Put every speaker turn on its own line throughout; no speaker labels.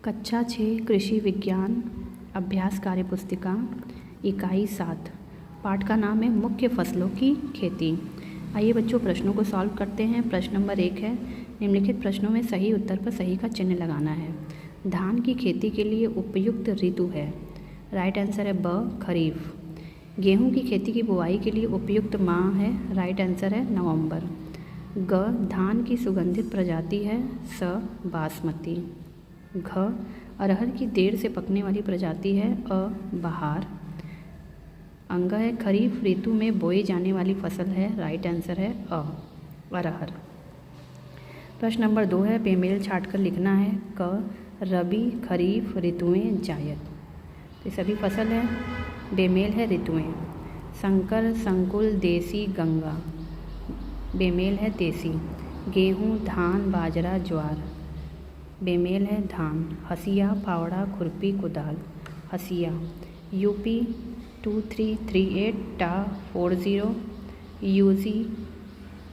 कक्षा 6 कृषि विज्ञान अभ्यास कार्य पुस्तिका इकाई 7 पाठ का नाम है मुख्य फसलों की खेती। आइए बच्चों प्रश्नों को सॉल्व करते हैं। प्रश्न नंबर 1 है, निम्नलिखित प्रश्नों में सही उत्तर पर सही का चिन्ह लगाना है। धान की खेती के लिए उपयुक्त ऋतु है, राइट आंसर है ब खरीफ। गेहूं की खेती की बुआई के लिए उपयुक्त माह है, राइट आंसर है नवंबर। ग धान की सुगंधित प्रजाति है, स बासमती। घ अरहर की देर से पकने वाली प्रजाति है, अ बहार। अंग है खरीफ ऋतु में बोई जाने वाली फसल है, राइट आंसर है अ अरहर। प्रश्न नंबर 2 है, बेमेल छाट कर लिखना है। क रबी खरीफ ऋतुएं जायद। ये सभी फसल है, बेमेल है ऋतुएं। संकर संकुल देसी गंगा, बेमेल है देसी। गेहूँ धान बाजरा ज्वार, बेमेल है धान। हसिया फावड़ा खुरपी कुदाल, हसिया। यूपी 2338 टा 40 यूजी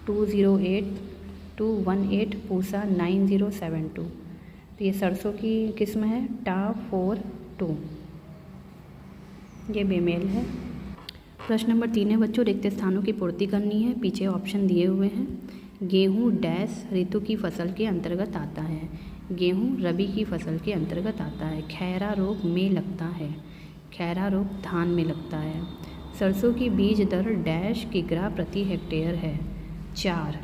208 218 पूसा 9072। तो ये सरसों की किस्म है टा 42, ये बेमेल है। प्रश्न नंबर 3 है बच्चों, रिक्त स्थानों की पूर्ति करनी है। पीछे ऑप्शन दिए हुए हैं। गेहूँ डैश ऋतु की फसल के अंतर्गत आता है, गेहूँ रबी की फसल के अंतर्गत आता है। खैरा रोग में लगता है, खैरा रोग धान में लगता है। सरसों की बीज दर डैश किग्रा प्रति हेक्टेयर है, 4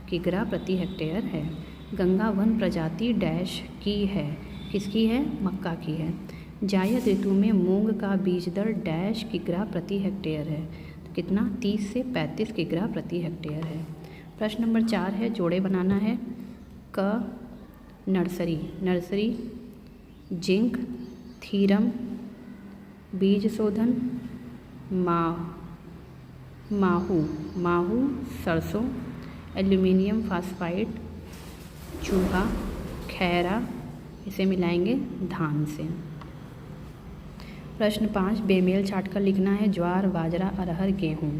किग्रा प्रति हेक्टेयर है। गंगा वन प्रजाति डैश की है, किसकी है, मक्का की है। जायद ऋतु में मूंग का बीज दर डैश किग्रा प्रति हेक्टेयर है, तो कितना 30 से 35 किग्रा प्रति हेक्टेयर है। प्रश्न नंबर 4 है, जोड़े बनाना है। क नर्सरी, नर्सरी जिंक थीरम बीज शोधन माहू, माहू सरसों। एल्यूमिनियम फास्फाइड चूहा खैरा, इसे मिलाएंगे धान से। प्रश्न 5, बेमेल छाट कर लिखना है। ज्वार बाजरा अरहर गेहूँ,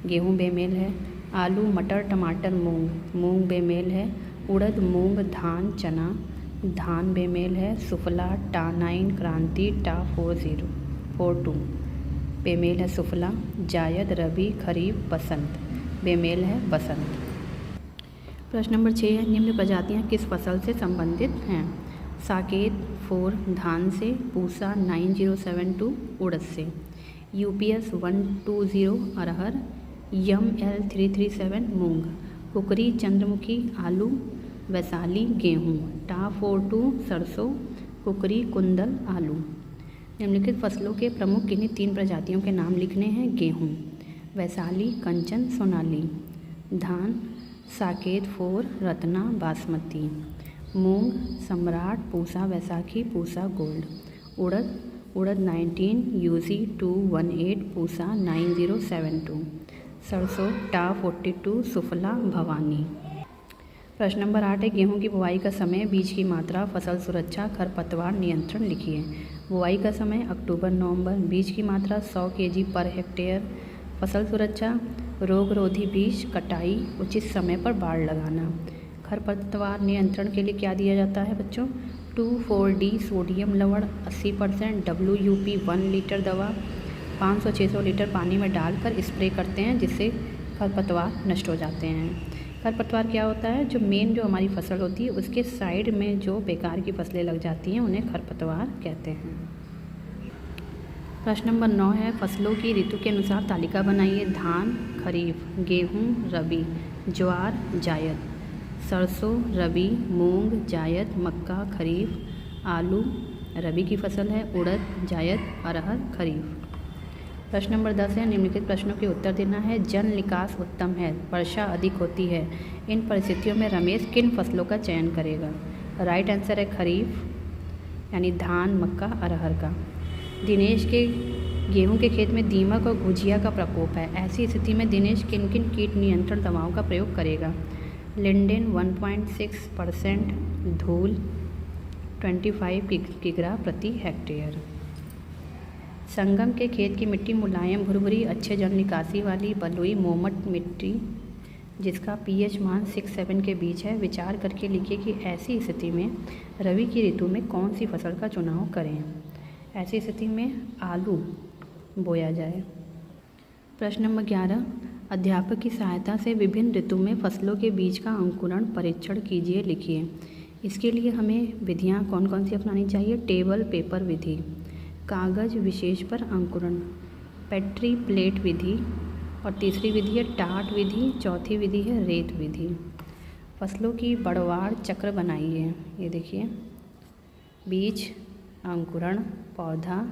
गेहूँ बेमेल है। आलू मटर टमाटर मूंग, मूंग बेमेल है। उड़द मूंग धान चना, धान बेमेल है। सुफला टा 9 क्रांति टा 4042 बेमेल है सुफला। जायद रबी खरीफ बसंत, बेमेल है बसंत। प्रश्न नंबर 6 है, निम्न प्रजातियां किस फसल से संबंधित हैं। साकेत 4 धान से, पूसा 9072 उड़द से। यूपीएस 120 अरहर, YML 337 मूंग। कुकरी चंद्रमुखी आलू, वैशाली गेहूँ। टा 42 सरसों, कुकरी कुंदल आलू। निम्नलिखित फसलों के प्रमुख किन्हीं 3 प्रजातियों के नाम लिखने हैं। गेहूँ वैशाली कंचन सोनाली, धान साकेत 4 रत्ना बासमती। मूंग सम्राट पूसा वैशाखी पूसा गोल्ड। उड़द उड़द 19 यूजी 218 पूसा 9072। सरसों टा 42 सुफला भवानी। प्रश्न नंबर 8 है, गेहूं की बुआई का समय, बीज की मात्रा, फसल सुरक्षा, खरपतवार नियंत्रण लिखिए। बुआई का समय अक्टूबर नवंबर, बीज की मात्रा 100 kg पर हेक्टेयर। फसल सुरक्षा रोगरोधी बीज, कटाई, उचित समय पर बाड़ लगाना। खरपतवार नियंत्रण के लिए क्या दिया जाता है बच्चों, 2,4-D सोडियम लवण 80%, WUP 1 लीटर दवा 500-600 लीटर पानी में डालकर स्प्रे करते हैं, जिससे खरपतवार नष्ट हो जाते हैं। खरपतवार क्या होता है, जो मेन जो हमारी फसल होती है उसके साइड में जो बेकार की फसलें लग जाती हैं उन्हें खरपतवार कहते हैं। प्रश्न नंबर 9 है, फसलों की ऋतु के अनुसार तालिका बनाइए। धान खरीफ, गेहूँ रबी, ज्वार जायद, सरसों रबी, मूंग जायद, मक्का खरीफ, आलू रबी की फसल है, उड़द जायद, अरहर खरीफ। प्रश्न नंबर 10 है, निम्नलिखित प्रश्नों के उत्तर देना है। जल निकास उत्तम है, वर्षा अधिक होती है, इन परिस्थितियों में रमेश किन फसलों का चयन करेगा। राइट आंसर है खरीफ यानी धान मक्का अरहर का। दिनेश के गेहूं के खेत में दीमक और घुझिया का प्रकोप है, ऐसी स्थिति में दिनेश किन किन कीट नियंत्रण दवाओं का प्रयोग करेगा। लिंडेन 1.6%, धूल 25 किग्रा प्रति हेक्टेयर। संगम के खेत की मिट्टी मुलायम भुरभुरी अच्छे जल निकासी वाली बलुई मोमट मिट्टी जिसका pH मान 6-7 के बीच है। विचार करके लिखिए कि ऐसी स्थिति में रबी की ऋतु में कौन सी फसल का चुनाव करें। ऐसी स्थिति में आलू बोया जाए। प्रश्न नंबर 11, अध्यापक की सहायता से विभिन्न ऋतु में फसलों के बीज का अंकुरण परीक्षण कीजिए, लिखिए। इसके लिए हमें विधियाँ कौन कौन सी अपनानी चाहिए। टेबल पेपर विधि, कागज़ विशेष पर अंकुरण, पेट्री प्लेट विधि, और तीसरी विधि है टाट विधि, चौथी विधि है रेत विधि। फसलों की बढ़वार चक्र बनाइए। ये देखिए, बीज, अंकुरण, पौधा,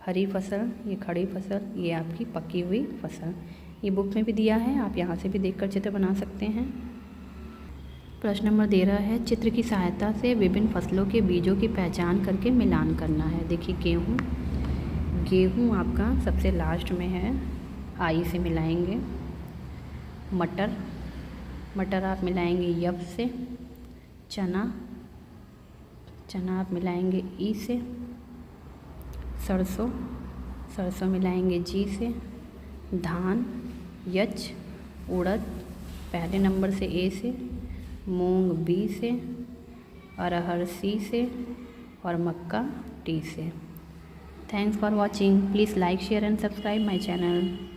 हरी फसल, ये खड़ी फसल, ये आपकी पकी हुई फसल। ये बुक में भी दिया है, आप यहाँ से भी देखकर चित्र बना सकते हैं। प्रश्न नंबर 13 है, चित्र की सहायता से विभिन्न फसलों के बीजों की पहचान करके मिलान करना है। देखिए, गेहूँ आपका सबसे लास्ट में है, आई से मिलाएंगे। मटर आप मिलाएंगे यफ से। चना आप मिलाएंगे ई से। सरसों मिलाएंगे जी से। धान यच, उड़द पहले नंबर से ए से, मूंग बी से, अरहर सी से, और मक्का टी से। Thanks for watching. Please like, share and subscribe my channel.